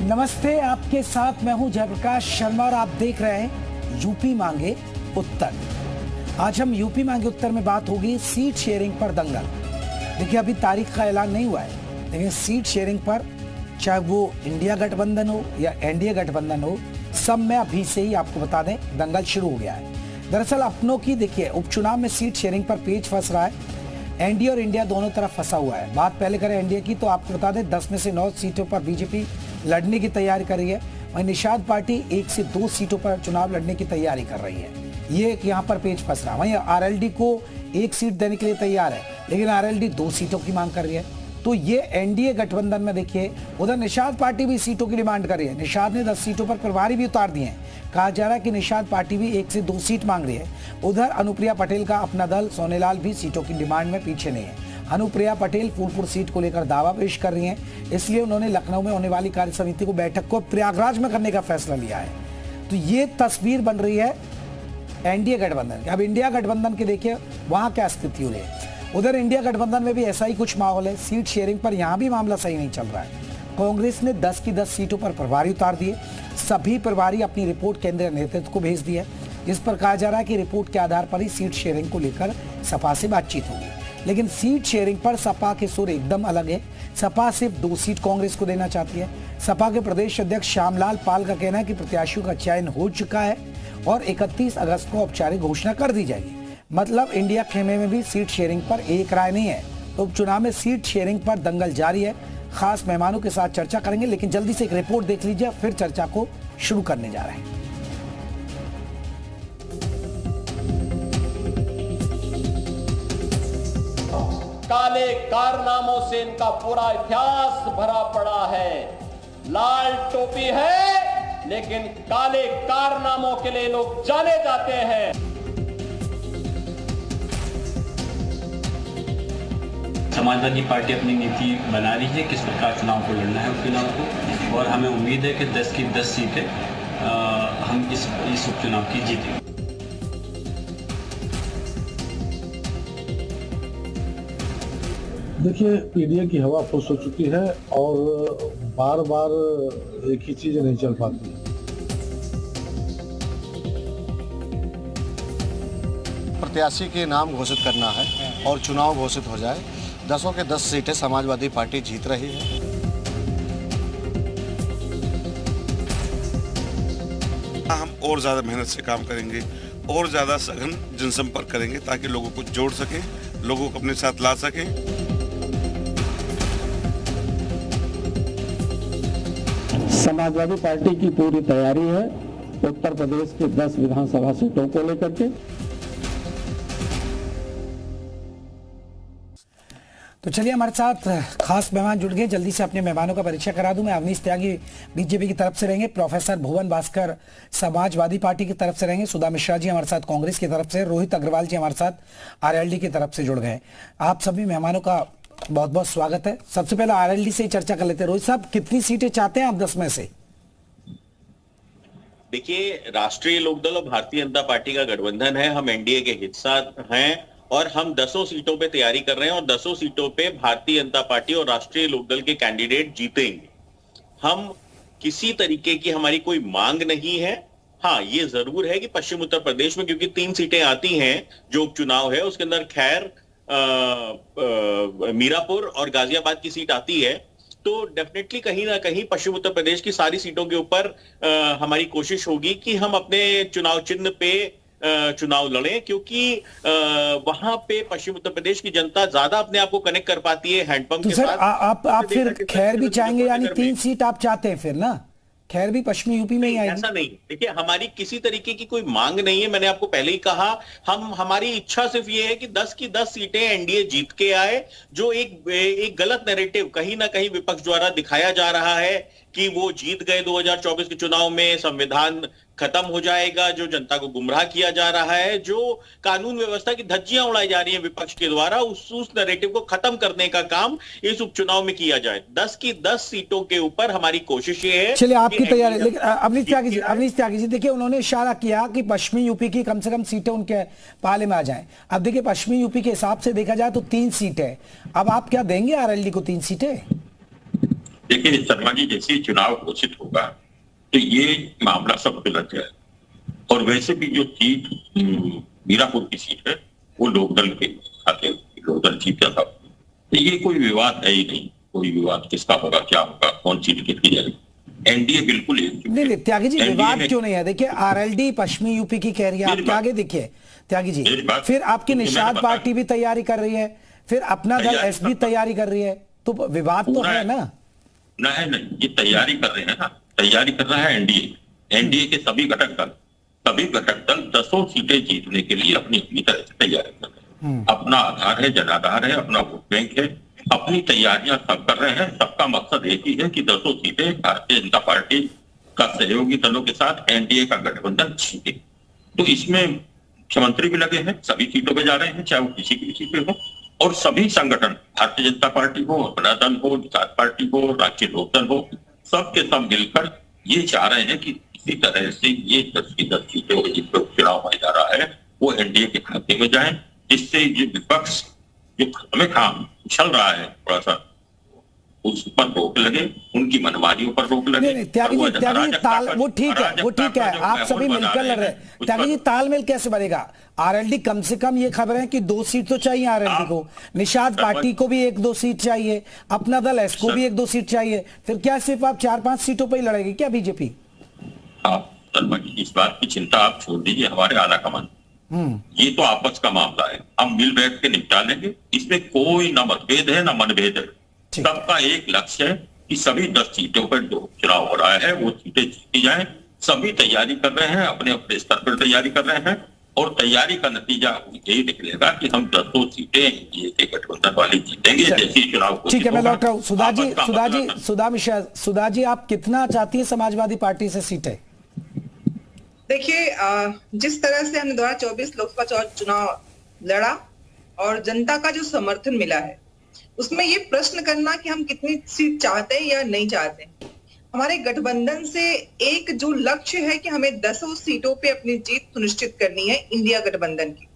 नमस्ते, आपके साथ मैं हूं जयप्रकाश शर्मा और आप देख रहे हैं यूपी मांगे उत्तर। आज हम यूपी मांगे उत्तर में बात होगी सीट शेयरिंग पर दंगल। देखिए, अभी तारीख का ऐलान नहीं हुआ है, लेकिन सीट शेयरिंग पर चाहे वो इंडिया गठबंधन हो या एनडीए गठबंधन हो, सब में अभी से ही आपको बता दें दंगल शुरू हो गया है। दरअसल अपनों की देखिए उपचुनाव में सीट शेयरिंग पर पेच फंस रहा है। एनडीए और इंडिया दोनों तरफ फंसा हुआ है। बात पहले करें एनडीए की, तो आपको बता दें 10 में से 9 सीटों पर बीजेपी लड़ने की तैयारी कर रही है। वहीं निषाद पार्टी 1 से 2 सीटों पर चुनाव लड़ने की तैयारी कर रही है। ये यहाँ पर पेच फंस रहा है। वहीं आरएलडी को 1 सीट देने के लिए तैयार है, लेकिन आरएलडी 2 सीटों की मांग कर रही है। तो ये एनडीए गठबंधन में देखिए, उधर निषाद पार्टी भी सीटों की डिमांड कर रही है। निषाद ने 10 सीटों पर प्रभारी भी उतार दिए हैं। कहा जा रहा है कि निषाद पार्टी भी 1 से 2 सीट मांग रही है। उधर अनुप्रिया पटेल का अपना दल सोनेलाल भी सीटों की डिमांड में पीछे नहीं है। अनुप्रिया पटेल फूलपुर सीट को लेकर दावा पेश कर रही हैं, इसलिए उन्होंने लखनऊ में होने वाली कार्य समिति को बैठक को प्रयागराज में करने का फैसला लिया है। तो ये तस्वीर बन रही है एनडीए गठबंधन की। अब इंडिया गठबंधन के देखिए वहां क्या स्थिति हो रही है। उधर इंडिया गठबंधन में भी ऐसा ही कुछ माहौल है। सीट शेयरिंग पर यहां भी मामला सही नहीं चल रहा है। कांग्रेस ने 10 की 10 सीटों पर प्रभारी उतार दिए। सभी प्रभारी अपनी रिपोर्ट केंद्रीय नेतृत्व को भेज दी है। इस पर कहा जा रहा है कि रिपोर्ट के आधार पर ही सीट शेयरिंग को लेकर सपा से बातचीत होगी। लेकिन सीट शेयरिंग पर सपा के सुर एकदम अलग है। सपा सिर्फ 2 सीट कांग्रेस को देना चाहती है। सपा के प्रदेश अध्यक्ष श्यामलाल पाल का कहना है कि प्रत्याशियों का चयन हो चुका है और 31 अगस्त को औपचारिक घोषणा कर दी जाएगी। मतलब इंडिया खेमे में भी सीट शेयरिंग पर एक राय नहीं है। तो उपचुनाव में सीट शेयरिंग पर दंगल जारी है। खास मेहमानों के साथ चर्चा करेंगे, लेकिन जल्दी से एक रिपोर्ट देख लीजिए, फिर चर्चा को शुरू करने जा रहे हैं। काले कारनामों से इनका पूरा इतिहास भरा पड़ा है। लाल टोपी है, लेकिन काले कारनामों के लिए लोग जाने जाते हैं। समाजवादी पार्टी अपनी नीति बना रही है किस प्रकार चुनाव को लड़ना है उपचुनाव को, और हमें उम्मीद है कि 10 की 10 सीटें हम इस उपचुनाव की जीतेंगे। देखिए, पीडीए की हवा फुस हो चुकी है और बार बार एक ही चीज नहीं चल पाती। प्रत्याशी के नाम घोषित करना है और चुनाव घोषित हो जाए। 10 के 10 सीटें समाजवादी पार्टी जीत रही है। हम और ज्यादा मेहनत से काम करेंगे और ज्यादा सघन जनसंपर्क करेंगे ताकि लोगों को जोड़ सकें, लोगों को अपने साथ ला सकें। समाजवादी पार्टी की पूरी तैयारी है उत्तर प्रदेश के 10 विधानसभा सीटों को लेकर के। तो चलिए, हमारे साथ खास मेहमान जुड़ गए। जल्दी से अपने मेहमानों का परिचय करा दूं। मैं अवनीश त्यागी बीजेपी की तरफ से रहेंगे, प्रोफेसर भुवन भास्कर समाजवादी पार्टी की तरफ से रहेंगे, सुधा मिश्रा जी हमारे साथ कांग्रेस की तरफ से, रोहित अग्रवाल जी हमारे साथ आरएलडी की तरफ से जुड़ गए। आप सभी मेहमानों का बहुत बहुत स्वागत है। सबसे पहले आरएलडी से ही चर्चा कर लेते हैं। रोहित साहब, कितनी सीटें चाहते हैं आप 10 में से? देखिए, राष्ट्रीय लोकदल और भारतीय जनता पार्टी का गठबंधन है। हम एनडीए के हिस्सा हैं और हम 10 सीटों पे तैयारी कर रहे हैं और 10 सीटों पे भारतीय जनता पार्टी और राष्ट्रीय लोकदल के कैंडिडेट जीतेंगे। हम किसी तरीके की हमारी कोई मांग नहीं है। हाँ, ये जरूर है कि पश्चिम उत्तर प्रदेश में क्योंकि 3 सीटें आती हैं जो उपचुनाव है, उसके अंदर खैर मीरापुर और गाजियाबाद की सीट आती है, तो डेफिनेटली कहीं ना कहीं पश्चिम उत्तर प्रदेश की सारी सीटों के ऊपर हमारी कोशिश होगी कि हम अपने चुनाव चिन्ह पे चुनाव लड़ें, क्योंकि वहां पे पश्चिम उत्तर प्रदेश की जनता ज्यादा अपने आप को कनेक्ट कर पाती है हैंडपंप तो के सर, साथ। आप फिर खैर भी चाहेंगे, यानी 3 सीट आप चाहते हैं फिर ना? खैर भी पश्चिमी यूपी में ही आएगी? ऐसा नहीं। देखिए, हमारी किसी तरीके की कोई मांग नहीं है। मैंने आपको पहले ही कहा, हमारी इच्छा सिर्फ ये है कि 10 की 10 सीटें एनडीए जीत के आए। जो एक गलत नैरेटिव कहीं ना कहीं विपक्ष द्वारा दिखाया जा रहा है कि वो जीत गए 2024 के चुनाव में, संविधान खत्म हो जाएगा, जो जनता को गुमराह किया जा रहा है, जो कानून व्यवस्था की धज्जियां उड़ाई जा रही हैं विपक्ष के द्वारा, उस नैरेटिव को खत्म करने का काम इस उपचुनाव में किया जाए। 10 की 10 सीटों के ऊपर हमारी कोशिश ये है। चलिए, आपकी तैयारी। लेकिन अवनीश त्यागी जी देखिए, उन्होंने इशारा किया कि पश्चिमी यूपी की कम से कम सीटें उनके पाले में आ जाएं। अब देखिए, पश्चिमी यूपी के हिसाब से देखा जाए तो 3 सीट है। अब आप क्या देंगे आरएलडी को 3 सीटें? देखिए शर्मा जी, जैसे ही चुनाव घोषित होगा तो ये मामला सब सुलझ जाए। और वैसे भी जो सीट मीरापुर की सीट है वो लोकदल के खाते, लोकदल जीता था, तो ये कोई विवाद है ही नहीं। कोई विवाद किसका होगा, क्या होगा, कौन सी टिकट की जाएगी, एनडीए बिल्कुल नहीं त्यागी जी, विवाद क्यों नहीं है? देखिए आरएलडी पश्चिमी यूपी की कह रही है, आपके आगे देखिए त्यागी जी, फिर आपकी निषाद पार्टी भी तैयारी कर रही है, फिर अपना दल एस भी तैयारी कर रही है, तो विवाद तो है ना? नहीं, ये तैयारी कर रहे हैं ना, तैयारी कर रहा है एनडीए के सभी घटक दल 10 सीटें जीतने के लिए अपनी अपनी तरह से तैयारी कर रहे हैं। अपना आधार है, जनाधार है, अपना वोट बैंक है, अपनी तैयारियां सब कर रहे हैं। सबका मकसद एक ही है कि 10 सीटें भारतीय जनता पार्टी का सहयोगी दलों के साथ एनडीए का गठबंधन जीते। तो इसमें मुख्यमंत्री भी लगे हैं, सभी सीटों पे जा रहे हैं, चाहे वो किसी की भी सीटें हो, और सभी संगठन, भारतीय जनता पार्टी हो, अपना दल हो, निषाद पार्टी हो, राष्ट्रीय लोकदल हो, सब के सब मिलकर ये चाह रहे हैं कि इसी तरह से ये 10 की 10 सीटें जिस पर चुनाव होने जा रहा है वो एनडीए के खाते में जाए, जिससे ये विपक्ष जो हमें चल रहा है थोड़ा सा उस पर रोक लगे, उनकी मनमानियों पर रोक लगे। नहीं, त्यागी जी वो ठीक है, आप सभी मिलकर लड़ रहे हैं। त्यागी जी तालमेल कैसे बनेगा? आरएलडी कम से कम ये खबर है कि 2 सीट तो चाहिए आरएलडी को, निषाद पार्टी को भी 1-2 सीट चाहिए, अपना दल एस को भी 1-2 सीट चाहिए, फिर क्या सिर्फ आप 4-5 सीटों पर ही लड़ेगी क्या बीजेपी? इस बात की चिंता आप छोड़ दीजिए, हमारे आलाकमान ये तो आपस का मामला है, हम मिल बैठ के निपटा लेंगे। इसमें कोई न मतभेद है न मनभेद है, सबका एक लक्ष्य है कि सभी 10 सीटों पर जो चुनाव हो रहा है वो सीटें जीती जाएं। सभी तैयारी कर रहे हैं, अपने अपने स्तर पर तैयारी कर रहे हैं, और तैयारी का नतीजा यही निकलेगा कि हम 10 सीटें एनडीए के गठबंधन वाली जीतेंगे जैसे चुनाव। ठीक है, मैं लौट रहा हूँ। सुधा जी आप कितना चाहती है समाजवादी पार्टी से सीटें? देखिए जिस तरह से हमने 2024 लोकसभा चुनाव लड़ा और जनता का जो समर्थन मिला है, उसमें ये प्रश्न करना कि हम कितनी सीट चाहते हैं या नहीं चाहते, हमारे गठबंधन से एक जो लक्ष्य है कि हमें 10 सीटों पे अपनी जीत सुनिश्चित करनी है इंडिया गठबंधन की।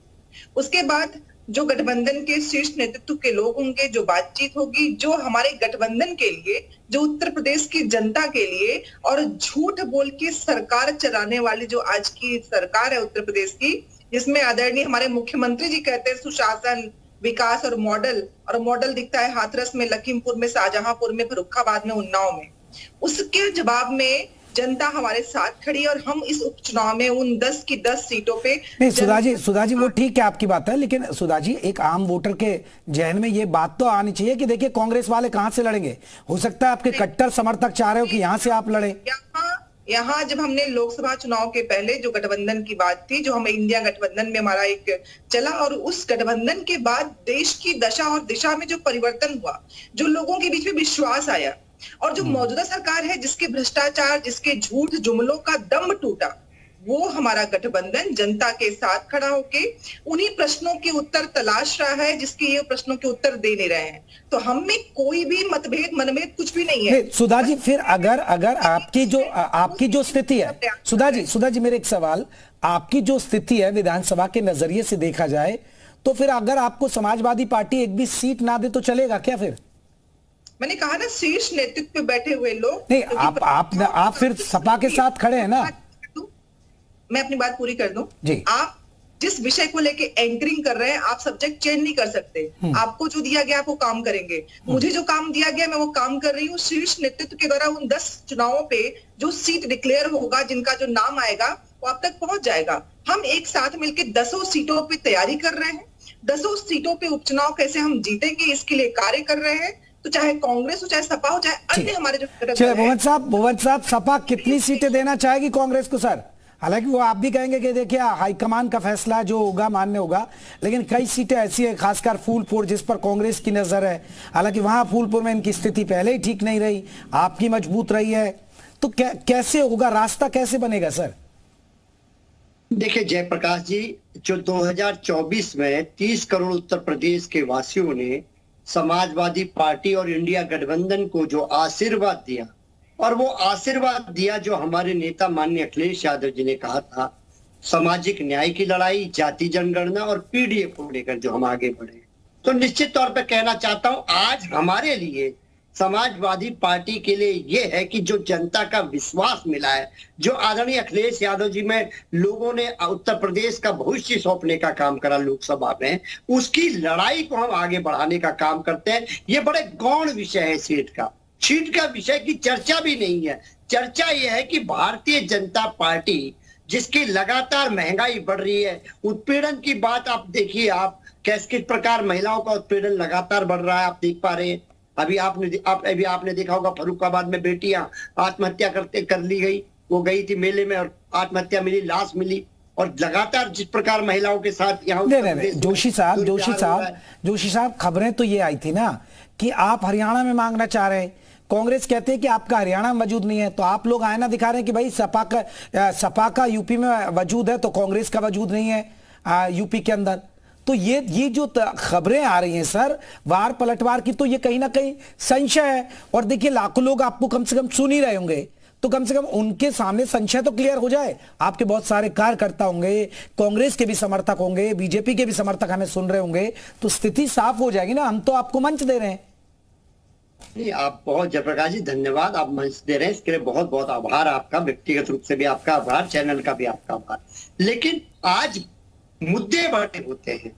उसके बाद जो गठबंधन के शीर्ष नेतृत्व के लोग होंगे, जो बातचीत होगी, जो हमारे गठबंधन के लिए, जो उत्तर प्रदेश की जनता के लिए, और झूठ बोल के सरकार चलाने वाली जो आज की सरकार है उत्तर प्रदेश की, जिसमें आदरणीय हमारे मुख्यमंत्री जी कहते हैं सुशासन, विकास और मॉडल दिखता है हाथरस में, लखीमपुर में, शाहजहांपुर में, फर्रुखाबाद में, उन्नाव में। उसके जवाब में जनता हमारे साथ खड़ी और हम इस उपचुनाव में उन 10 की 10 सीटों पे नहीं। सुधा जी वो ठीक है आपकी बात है, लेकिन सुधा जी एक आम वोटर के जहन में ये बात तो आनी चाहिए कि देखिए कांग्रेस वाले कहां से लड़ेंगे, हो सकता है आपके कट्टर समर्थक चाह रहे हो कि यहां से आप लड़े। यहाँ जब हमने लोकसभा चुनाव के पहले जो गठबंधन की बात थी, जो हमें इंडिया गठबंधन में हमारा एक चला, और उस गठबंधन के बाद देश की दशा और दिशा में जो परिवर्तन हुआ, जो लोगों के बीच में विश्वास आया, और जो मौजूदा सरकार है जिसके भ्रष्टाचार, जिसके झूठ जुमलों का दम टूटा, वो हमारा गठबंधन जनता के साथ खड़ा होके उन्हीं प्रश्नों के उत्तर तलाश रहा है जिसके ये प्रश्नों के उत्तर दे नहीं रहे हैं। तो हम में कोई भी मतभेद मनभेद कुछ भी नहीं है। सुधा जी फिर अगर आपकी जो स्थिति है, सुधा जी मेरे एक सवाल, आपकी जो स्थिति है विधानसभा के नजरिए से देखा जाए, तो फिर अगर आपको समाजवादी पार्टी एक भी सीट ना दे तो चलेगा क्या? फिर मैंने कहा ना, शीर्ष नेतृत्व पे बैठे हुए लोग नहीं, आप फिर सपा के साथ खड़े हैं ना। मैं अपनी बात पूरी कर दूं जी। आप जिस विषय को लेके एंकरिंग कर रहे हैं, आप सब्जेक्ट चेंज नहीं कर सकते। आपको जो दिया गया आप वो काम करेंगे, मुझे जो काम दिया गया मैं वो काम कर रही हूँ। शीर्ष नेतृत्व के द्वारा उन 10 चुनावों पे जो सीट डिक्लेयर होगा, जिनका जो नाम आएगा वो आप तक पहुंच जाएगा। हम एक साथ मिलकर 10 सीटों पे तैयारी कर रहे हैं। 10 सीटों पे उपचुनाव कैसे हम जीतेंगे इसके लिए कार्य कर रहे हैं। तो चाहे कांग्रेस हो, चाहे सपा हो, चाहे अन्य हमारे जो भुवन साहब सपा कितनी सीटें देना चाहेगी कांग्रेस को? सर हालांकि वो आप भी कहेंगे कि देखिए हाईकमान का फैसला जो होगा मान्य होगा, लेकिन कई सीटें ऐसी है खासकर फूलपुर जिस पर कांग्रेस की नजर है। हालांकि वहां फूलपुर में इनकी स्थिति पहले ही ठीक नहीं रही, आपकी मजबूत रही है, तो कैसे होगा, रास्ता कैसे बनेगा सर? देखिए जयप्रकाश जी, जो 2024 में 30 करोड़ उत्तर प्रदेश के वासियों ने समाजवादी पार्टी और इंडिया गठबंधन को जो आशीर्वाद दिया, और वो आशीर्वाद दिया जो हमारे नेता माननीय अखिलेश यादव जी ने कहा था, सामाजिक न्याय की लड़ाई, जाति जनगणना और पीडीएफ को लेकर जो हम आगे बढ़े, तो निश्चित तौर पर कहना चाहता हूं आज हमारे लिए समाजवादी पार्टी के लिए ये है कि जो जनता का विश्वास मिला है, जो आदरणीय अखिलेश यादव जी में लोगों ने उत्तर प्रदेश का भविष्य सौंपने का काम करा लोकसभा में, उसकी लड़ाई को हम आगे बढ़ाने का काम करते हैं। ये बड़े गौण विषय है सीट का विषय की चर्चा भी नहीं है। चर्चा यह है कि भारतीय जनता पार्टी जिसकी लगातार महंगाई बढ़ रही है, उत्पीड़न की बात आप देखिए, आप किस प्रकार महिलाओं का उत्पीड़न लगातार बढ़ रहा है, आप देख पा रहे हैं। अभी आपने देखा होगा फर्रुखाबाद में बेटियां आत्महत्या कर ली गई, वो गई थी मेले में और आत्महत्या मिली, लाश मिली। और लगातार जिस प्रकार महिलाओं के साथ यहाँ जोशी साहब खबरें तो ये आई थी ना कि आप हरियाणा में मांगना चाह रहे हैं, कांग्रेस कहते हैं कि आपका हरियाणा में वजूद नहीं है, तो आप लोग आईना दिखा रहे हैं कि भाई सपा का यूपी में वजूद है तो कांग्रेस का वजूद नहीं है यूपी के अंदर। तो ये जो खबरें आ रही हैं सर वार पलटवार की, तो ये कहीं ना कहीं संशय है। और देखिए लाखों लोग आपको कम से कम सुन ही रहे होंगे, तो कम से कम उनके सामने संशय तो क्लियर हो जाए। आपके बहुत सारे कार्यकर्ता होंगे, कांग्रेस के भी समर्थक होंगे, बीजेपी के भी समर्थक हमें सुन रहे होंगे, तो स्थिति साफ हो जाएगी ना। हम तो आपको मंच दे रहे हैं। नहीं, आप बहुत जयप्रकाश जी धन्यवाद, आप मंच दे रहे हैं, इसके लिए बहुत बहुत आभार आपका, व्यक्तिगत रूप से भी आपका आभार, चैनल का भी आपका आभार। लेकिन आज मुद्दे बड़े होते हैं,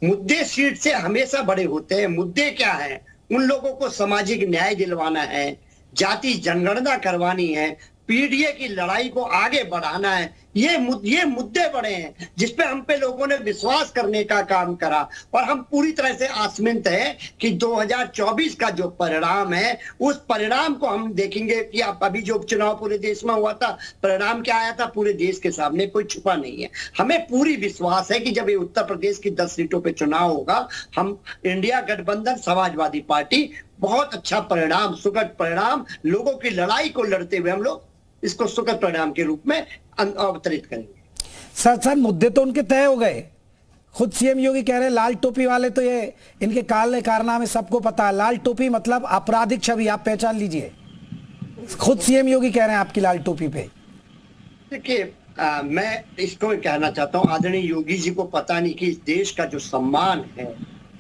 मुद्दे सीट से हमेशा बड़े होते हैं। मुद्दे क्या है? उन लोगों को सामाजिक न्याय दिलवाना है, जाति जनगणना करवानी है, पीडीए की लड़ाई को आगे बढ़ाना है। ये मुद्दे बड़े हैं जिसपे हम पे लोगों ने विश्वास करने का काम करा, और हम पूरी तरह से आसमिंत है कि 2024 का जो परिणाम है उस परिणाम को हम देखेंगे। कि आप अभी जो उपचुनाव पूरे देश में हुआ था, परिणाम क्या आया था पूरे देश के सामने, कोई छुपा नहीं है। हमें पूरी विश्वास है कि जब ये उत्तर प्रदेश की 10 सीटों पे चुनाव होगा, हम इंडिया गठबंधन समाजवादी पार्टी बहुत अच्छा परिणाम, सुखद परिणाम, लोगों की लड़ाई को लड़ते हुए हम लोग इसको सुखद परिणाम के रूप में अवतरित करेंगे। सर मुद्दे तो उनके तय हो गए। खुद सीएम योगी कह रहे हैं लाल टोपी वाले तो ये इनके काले कारनामे सबको पता है। लाल टोपी मतलब आपराधिक छवि, आप पहचान लीजिए। खुद सीएम योगी कह रहे हैं आपकी लाल टोपी पे। देखिए मैं इसको कहना चाहता हूँ, आदरणीय योगी जी को पता नहीं कि इस देश का जो सम्मान है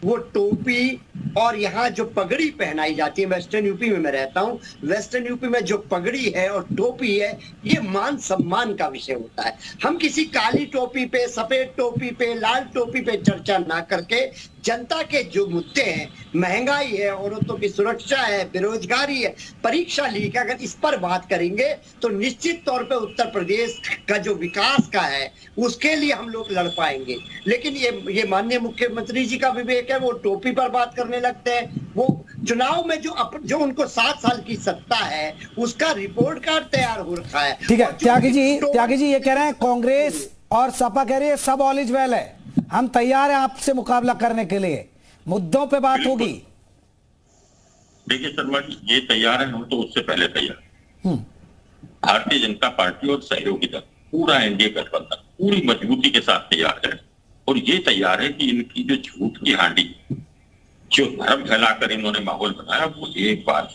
वो टोपी और यहाँ जो पगड़ी पहनाई जाती है। वेस्टर्न यूपी में मैं रहता हूँ, वेस्टर्न यूपी में जो पगड़ी है और टोपी है, ये मान सम्मान का विषय होता है। हम किसी काली टोपी पे, सफेद टोपी पे, लाल टोपी पे चर्चा ना करके जनता के जो मुद्दे हैं, महंगाई है, औरतों की सुरक्षा है, बेरोजगारी है, परीक्षा लीक, अगर इस पर बात करेंगे तो निश्चित तौर पे उत्तर प्रदेश का जो विकास का है उसके लिए हम लोग लड़ पाएंगे। लेकिन ये माननीय मुख्यमंत्री जी का विवेक है, वो टोपी पर बात करने लगते हैं। वो चुनाव में जो उनको 7 साल की सत्ता है उसका रिपोर्ट कार्ड तैयार हो रखा है। ठीक है, त्यागी जी ये कह रहे हैं कांग्रेस और सपा कह रही है सब ऑल इज वेल है, हम तैयार हैं आपसे मुकाबला करने के लिए, मुद्दों पे बात होगी। देखिए शर्मा जी, ये तैयार है, हम तो उससे पहले तैयार। भारतीय जनता पार्टी और सहयोगी दल, पूरा एनडीए गठबंधन पूरी मजबूती के साथ तैयार है। और ये तैयार है कि इनकी जो झूठ की हांडी, जो धर्म फैलाकर इन्होंने माहौल बनाया, वो एक बार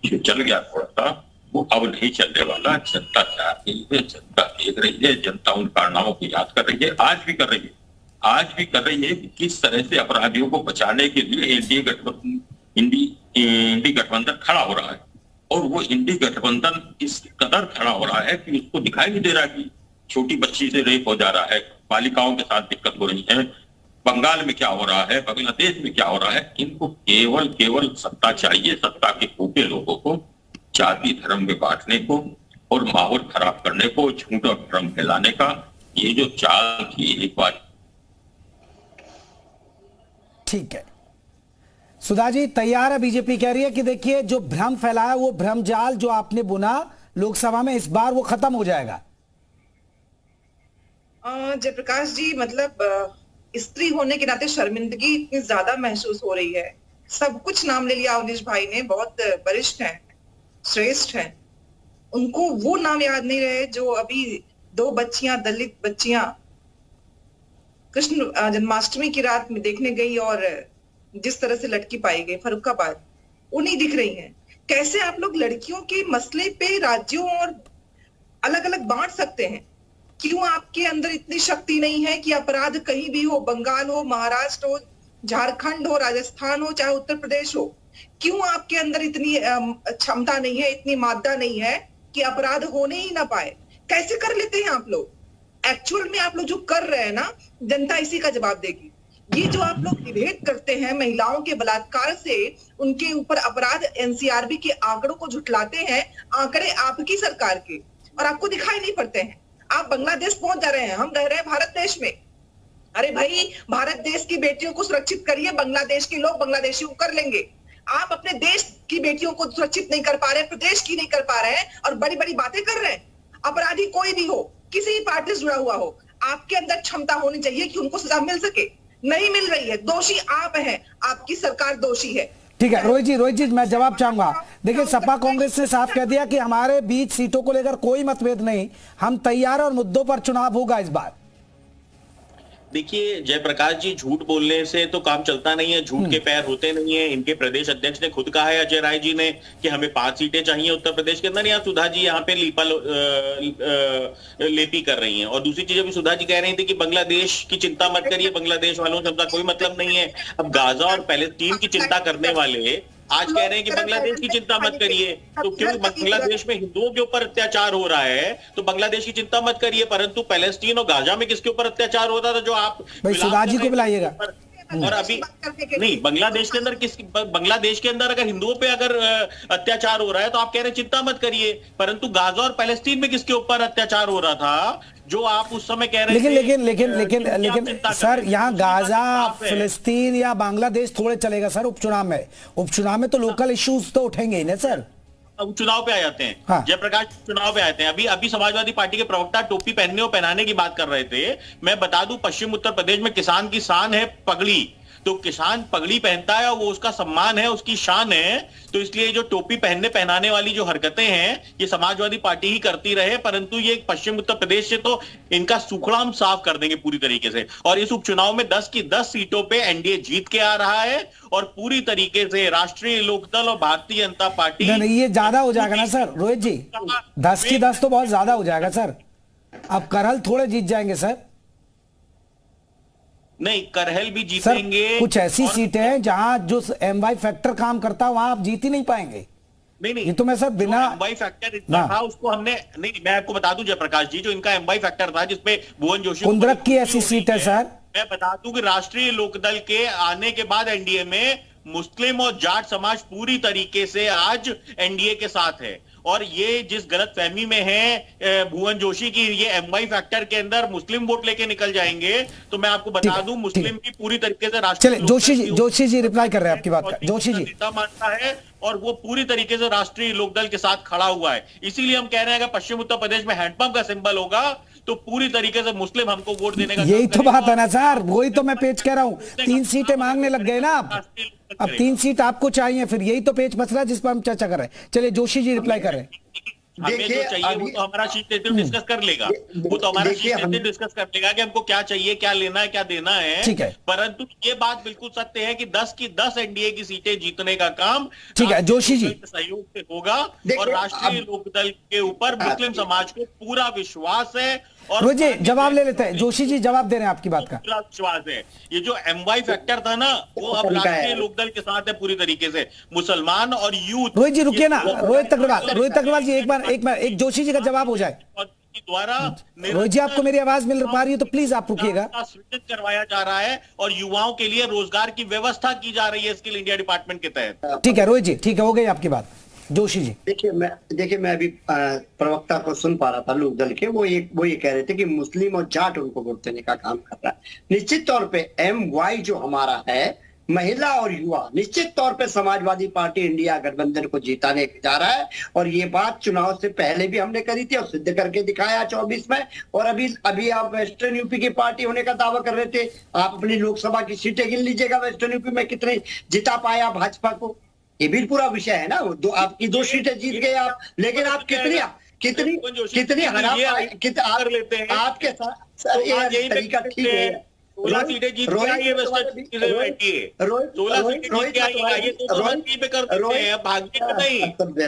जो चल गया थोड़ा सा, वो अब नहीं चलने वाला। जनता चाह रही है, जनता देख रही है, जनता उन कारनामों को याद कर रही है, आज भी कर रही है कि किस तरह से अपराधियों को बचाने के लिए इंडी गठबंधन खड़ा हो रहा है। और वो इंडी गठबंधन इस कदर खड़ा हो रहा है कि उसको दिखाई नहीं दे रहा कि छोटी बच्ची से रेप हो जा रहा है, बालिकाओं के साथ दिक्कत हो रही है, बंगाल में क्या हो रहा है, बांग्लादेश में क्या हो रहा है। इनको केवल सत्ता चाहिए, सत्ता के भूखे लोगों को जाति धर्म में बांटने को और माहौल खराब करने को, झूठ और भ्रम फैलाने का ये जो चाल थी एक बार। ठीक है सुधा जी, तैयार है बीजेपी कह रही है कि देखिए जो भ्रम फैलाया, वो भ्रम जाल जो आपने बुना लोकसभा में, इस बार वो खत्म हो जाएगा। जयप्रकाश जी, मतलब स्त्री होने के नाते शर्मिंदगी इतनी ज्यादा महसूस हो रही है। सब कुछ नाम ले लिया अवनीश भाई ने, बहुत वरिष्ठ हैं, श्रेष्ठ हैं, उनको वो नाम याद नहीं रहे जो अभी 2 बच्चियां, दलित बच्चियां कृष्ण जन्माष्टमी की रात में देखने गई और जिस तरह से लटकी पाई गई फर्रुखाबाद, वो नहीं दिख रही हैं। कैसे आप लोग लड़कियों के मसले पे राज्यों और अलग अलग बांट सकते हैं? क्यों आपके अंदर इतनी शक्ति नहीं है कि अपराध कहीं भी हो, बंगाल हो, महाराष्ट्र हो, झारखंड हो, राजस्थान हो, चाहे उत्तर प्रदेश हो, क्यों आपके अंदर इतनी क्षमता नहीं है, इतनी मादा नहीं है कि अपराध होने ही ना पाए? कैसे कर लेते हैं आप लोग? एक्चुअल में आप लोग जो कर रहे हैं ना, जनता इसी का जवाब देगी। ये जो आप लोग डिबेट करते हैं महिलाओं के बलात्कार से उनके ऊपर अपराध, एनसीआरबी के आंकड़ों को झुठलाते हैं, आंकड़े आपकी सरकार के, और आपको दिखाई नहीं पड़ते हैं। आप बांग्लादेश पहुंच जा रहे हैं, हम रह रहे हैं भारत देश में। अरे भाई, भारत देश की बेटियों को सुरक्षित करिए, बांग्लादेश के लोग बांग्लादेशियों को कर लेंगे। आप अपने देश की बेटियों को सुरक्षित नहीं कर पा रहे, प्रदेश की नहीं कर पा रहे हैं, और बड़ी बड़ी बातें कर रहे हैं। अपराधी कोई भी हो, किसी भी पार्टी से जुड़ा हुआ हो, आपके अंदर क्षमता होनी चाहिए कि उनको सजा मिल सके। नहीं मिल रही है, दोषी आप हैं, आपकी सरकार दोषी है। ठीक है रोहित जी मैं जवाब चाहूंगा। देखिए, सपा कांग्रेस ने साफ कह दिया कि हमारे बीच सीटों को लेकर कोई मतभेद नहीं, हम तैयार और मुद्दों पर चुनाव होगा इस बार। देखिए जयप्रकाश जी, झूठ बोलने से तो काम चलता नहीं है, झूठ के पैर होते नहीं है। इनके प्रदेश अध्यक्ष ने खुद कहा है, अजय राय जी ने, कि हमें 5 सीटें चाहिए उत्तर प्रदेश के अंदर। यहाँ सुधा जी यहाँ पे लेपी कर रही हैं। और दूसरी चीज अभी सुधा जी कह रही थी कि बांग्लादेश की चिंता मत करिए, बांग्लादेश वालों से हमका कोई मतलब नहीं है। अब गाजा और पैलेस्टीन की चिंता करने वाले आज कह रहे हैं कि बांग्लादेश की चिंता मत करिए। तो क्योंकि बांग्लादेश में हिंदुओं के ऊपर अत्याचार हो रहा है तो बांग्लादेश की चिंता मत करिए, परंतु पैलेस्टीन और गाजा में किसके ऊपर अत्याचार होता था जो आप सुधा जी को बुलाइएगा। और अभी नहीं, बांग्लादेश के अंदर अगर हिंदुओं पे अगर अत्याचार हो रहा है तो आप कह रहे हैं चिंता मत करिए, परंतु गाजा और पैलेस्टीन में किसके ऊपर अत्याचार हो रहा था जो आप उस समय कह रहे थे? लेकिन सर, यहाँ गाजा, फिलिस्तीन या बांग्लादेश थोड़े चलेगा सर उपचुनाव में तो लोकल इश्यूज तो उठेंगे ही ना सर। अब चुनाव पे आ जाते हैं। हाँ। जयप्रकाश, चुनाव पे आते हैं। अभी समाजवादी पार्टी के प्रवक्ता टोपी पहनने और पहनाने की बात कर रहे थे। मैं बता दूं, पश्चिम उत्तर प्रदेश में किसान की शान है पगड़ी। तो किसान पगड़ी पहनता है और वो उसका सम्मान है, उसकी शान है। तो इसलिए जो टोपी पहनाने वाली जो हरकतें हैं ये समाजवादी पार्टी ही करती रहे, परंतु ये पश्चिम उत्तर प्रदेश से तो इनका सुखड़ा हम साफ कर देंगे पूरी तरीके से। और इस उपचुनाव में 10 की 10 सीटों पे एनडीए जीत के आ रहा है और पूरी तरीके से राष्ट्रीय लोकदल और भारतीय जनता पार्टी। नहीं, ये ज्यादा हो जाएगा ना सर रोहित जी, 10 की 10 तो बहुत ज्यादा हो जाएगा सर। अब करहल थोड़े जीत जाएंगे सर। नहीं, करहल भी जीतेंगे। कुछ ऐसी सीटें हैं जहां जो एमवाई फैक्टर काम करता है वहां आप जीत ही नहीं पाएंगे। नहीं, ये तो मैं सर बिना एमवाई फैक्टर इतना था उसको हमने नहीं, मैं आपको बता दूं जयप्रकाश जी, जो इनका एमवाई फैक्टर था जिसपे भुवन जोशी कुंद्रक की ऐसी सीट है सर। मैं बता दूं कि राष्ट्रीय लोकदल के आने के बाद एनडीए में मुस्लिम और जाट समाज पूरी तरीके से आज एनडीए के साथ है। और ये जिस गलतफहमी में है भुवन जोशी की, ये एमवाई फैक्टर के अंदर मुस्लिम वोट लेके निकल जाएंगे, तो मैं आपको बता दूं मुस्लिम भी पूरी तरीके से राष्ट्रीय जोशी जी रिप्लाई कर रहे हैं आपकी बात का। जोशी जी नेता मानता है और वो पूरी तरीके से राष्ट्रीय लोकदल के साथ खड़ा हुआ है। इसीलिए हम कह रहे हैं कि पश्चिम उत्तर प्रदेश में हैंडपंप का सिंबल होगा तो पूरी तरीके से मुस्लिम हमको वोट देने का, यही तो बात है ना सर, वही तो मैं पेच कह रहा हूँ। 3 सीटें मांगने लग गए ना आप, अब 3 सीट आपको चाहिए, फिर यही तो पेच बच रहा है जिस पर हम चर्चा कर रहे हैं। चलिए जोशी जी रिप्लाई कर रहे हैं। हमें जो चाहिए वो तो हमारा शीट डिस्कस कर लेगा, वो तो हमारा शीट डिस्कस कर लेगा कि हमको क्या चाहिए, क्या लेना है, क्या देना है। ठीक है, परंतु ये बात बिल्कुल सत्य है कि 10 की 10 एनडीए की सीटें जीतने का काम ठीक है जोशी जी सहयोग से होगा। और राष्ट्रीय लोकदल के ऊपर मुस्लिम समाज को पूरा विश्वास है। और रोहित जी जवाब ले लेते हैं, जोशी जी जवाब दे रहे हैं आपकी बात का। पूरा विश्वास है। ये जो एमवाई फैक्टर था ना वो अब राष्ट्रीय लोकदल के साथ है पूरी तरीके से। मुसलमान और यूथ। रोहित जी रुकिए ना, रोहित अग्रवाल जी एक जोशी जी का जवाब हो जाए द्वारा। रोहित जी आपको मेरी आवाज मिल पा रही है तो प्लीज आप रुकिएगा। सृजित करवाया जा रहा है और युवाओं के लिए रोजगार की व्यवस्था की जा रही है स्किल इंडिया डिपार्टमेंट के तहत। ठीक है रोहित जी, ठीक है, हो गई आपकी बात। जोशी जी देखिए मैं अभी प्रवक्ता को सुन पा रहा था लोकदल के, वो ये कह रहे थे कि मुस्लिम और जाट उनको वोट देने का काम कर रहा है। निश्चित तौर पे MY जो हमारा है, महिला और युवा, निश्चित तौर पे समाजवादी पार्टी इंडिया गठबंधन को जिताने जा रहा है। और ये बात चुनाव से पहले भी हमने करी थी और सिद्ध करके दिखाया 24 में। और अभी आप वेस्टर्न यूपी की पार्टी होने का दावा कर रहे थे। आप अपनी लोकसभा की सीटें गिन लीजिएगा, वेस्टर्न यूपी में कितने जिता पाया भाजपा को, ये भी पूरा विषय है ना। आपकी 2 सीटें जीत गए आप, लेकिन आप कितनी हरा पाए, आपके साथ तरीका ठीक है। 16 सीटें जीत के आई है वेस्टर्न यूपी से बैठिए, 16 सीटें जीत के आई है। ये तो यूपी पे कर देते हैं, भागने का नहीं।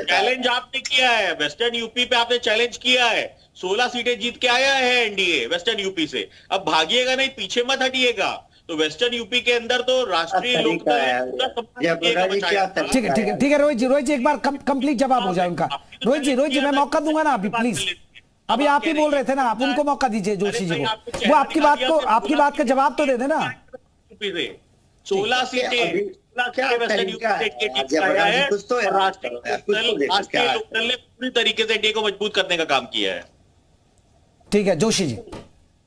चैलेंज आपने किया है, वेस्टर्न यूपी पे आपने चैलेंज किया है। 16 सीटें जीत के आया है एनडीए वेस्टर्न यूपी से। अब भागिएगा नहीं, पीछे मत हटिएगा। तो वेस्टर्न यूपी के अंदर तो राष्ट्रीय लोकदल ठीक है रोहित जी एक बार कंप्लीट जवाब हो जाए उनका। रोहित जी मैं मौका दूंगा ना अभी, प्लीज। अभी आप ही बोल रहे थे ना, आप उनको मौका दीजिए जोशी जी को, वो आपकी बात का जवाब तो दे देना। 16 सीटें वेस्टर्न यूपी राष्ट्रीय लोकदल ने पूरी तरीके से एनडीए को मजबूत करने का काम किया है। ठीक है जोशी जी।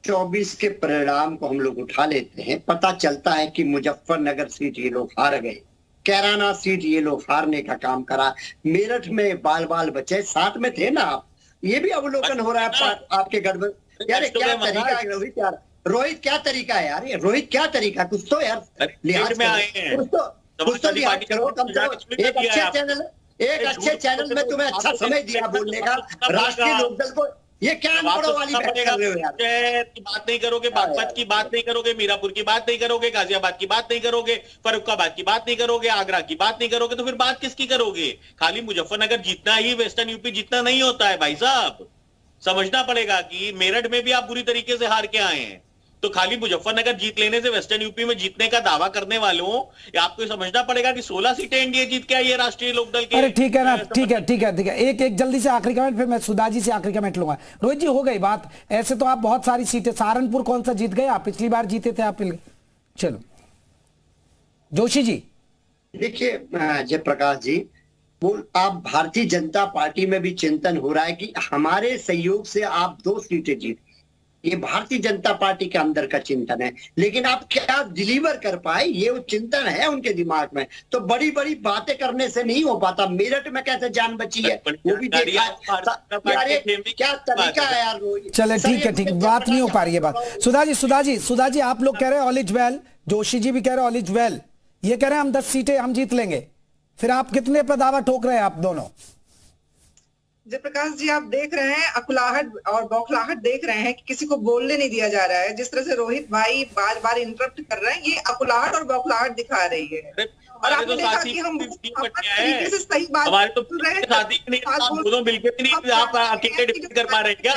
24 के परिणाम को हम लोग उठा लेते हैं, पता चलता है कि मुजफ्फरनगर सीट ये लोग हार गए, कैराना सीट ये लोग हारने का काम करा, मेरठ में बाल बाल बचे, साथ में थे ना आप, ये भी अवलोकन हो रहा है आपके गठबंधन। यार क्या तरीका है रोहित यार, रोहित क्या तरीका है यार, ये रोहित क्या तरीका, कुछ तो यार लिहाज कुछ तो लिहाज करो, कम से कम एक अच्छे चैनल में तुम्हें अच्छा समय दिया बोलने का, राष्ट्रीय लोकदल को ये क्या अनपढ़ों वाली बात कर रहे हो यार। की बात नहीं करोगे, बागपत की बात नहीं करोगे, मीरापुर की बात नहीं करोगे, गाजियाबाद की बात नहीं करोगे, फर्रुखाबाद की बात नहीं करोगे, आगरा की बात नहीं करोगे, तो फिर बात किसकी करोगे? खाली मुजफ्फरनगर जीतना ही वेस्टर्न यूपी जीतना नहीं होता है भाई साहब, समझना पड़ेगा कि मेरठ में भी आप बुरी तरीके से हार के आए हैं, तो खाली मुजफ्फरनगर जीत लेने से वेस्टर्न यूपी में जीतने का दावा करने वालों आपको समझना पड़ेगा कि 16 सीटें एनडीए जीत के आई है राष्ट्रीय लोकदल के। अरे ठीक है ना, ठीक है एक जल्दी से आखिरी कमेंट, फिर मैं सुधा जी से आखिरी कमेंट लूंगा। रोहित जी हो गई बात, ऐसे तो आप बहुत सारी सीटें, सहारनपुर कौन सा जीत गए आप, पिछली बार जीते थे आप। चलो जोशी जी। देखिए जयप्रकाश जी, वो आप भारतीय जनता पार्टी में भी चिंतन हो रहा है कि हमारे सहयोग से आप 2 सीटें जीत, ये भारतीय जनता पार्टी के अंदर का चिंतन है, लेकिन आप क्या डिलीवर कर पाए ये वो चिंतन है उनके दिमाग में। तो बड़ी बड़ी बातें करने से नहीं हो पाता, मेरठ में कैसे जान बची है वो भी देखा, क्या तरीका है यार। चले ठीक बात नहीं हो पा रही है बात। सुधा जी आप लोग कह रहे हैं all is well, Joshi ji भी कह रहे हैं ऑल इज वेल, ये कह रहे हैं हम 10 सीटें हम जीत लेंगे, फिर आप कितने पर दावा ठोक रहे हैं आप दोनों? जयप्रकाश जी आप देख रहे हैं अकुलाहट और बौखलाहट देख रहे हैं कि किसी को बोलने नहीं दिया जा रहा है, जिस तरह से रोहित भाई बार बार इंटरप्ट कर रहे हैं, ये अकुलाहट और बौखलाहट दिखा रही है। और आपने देखा कि हम तरीके से सही बात हमारे तो दोनों मिलकर नहीं, आप अकेले डिफेंड कर पा रहे हैं क्या?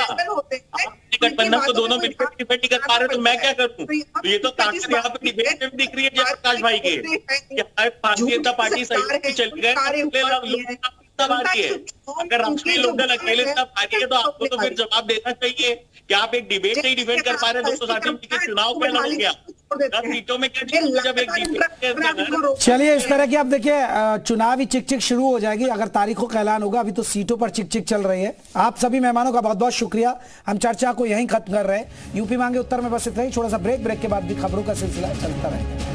गठबंधन को दोनों मिलकर डिफेंड नहीं कर पा रहे तो मैं क्या करूं? तो ये तो ताकत यहाँ पे डिबेट में दिख रही है जयप्रकाश भाई के, भारतीय जनता पार्टी सही चल गए, अगर राष्ट्रीय लोकदल अकेले भारी है तो आपको तो फिर जवाब देना चाहिए कि आप एक डिबेट से ही डिफेंड कर पा रहे हैं 260 के चुनाव में लड़ोगे आप 10 सीटों में क्या जब एक डिबेट। चलिए इस तरह की आप देखिए चुनावी चिक शुरू हो जाएगी अगर तारीखों का ऐलान होगा, अभी तो सीटों पर चिक चल रही है। आप सभी मेहमानों का बहुत बहुत शुक्रिया, हम चर्चा को यहीं खत्म कर रहे हैं। यूपी मांगे उत्तर में बस इतना ही, छोटा सा ब्रेक के बाद भी खबरों का सिलसिला चलता रहेगा।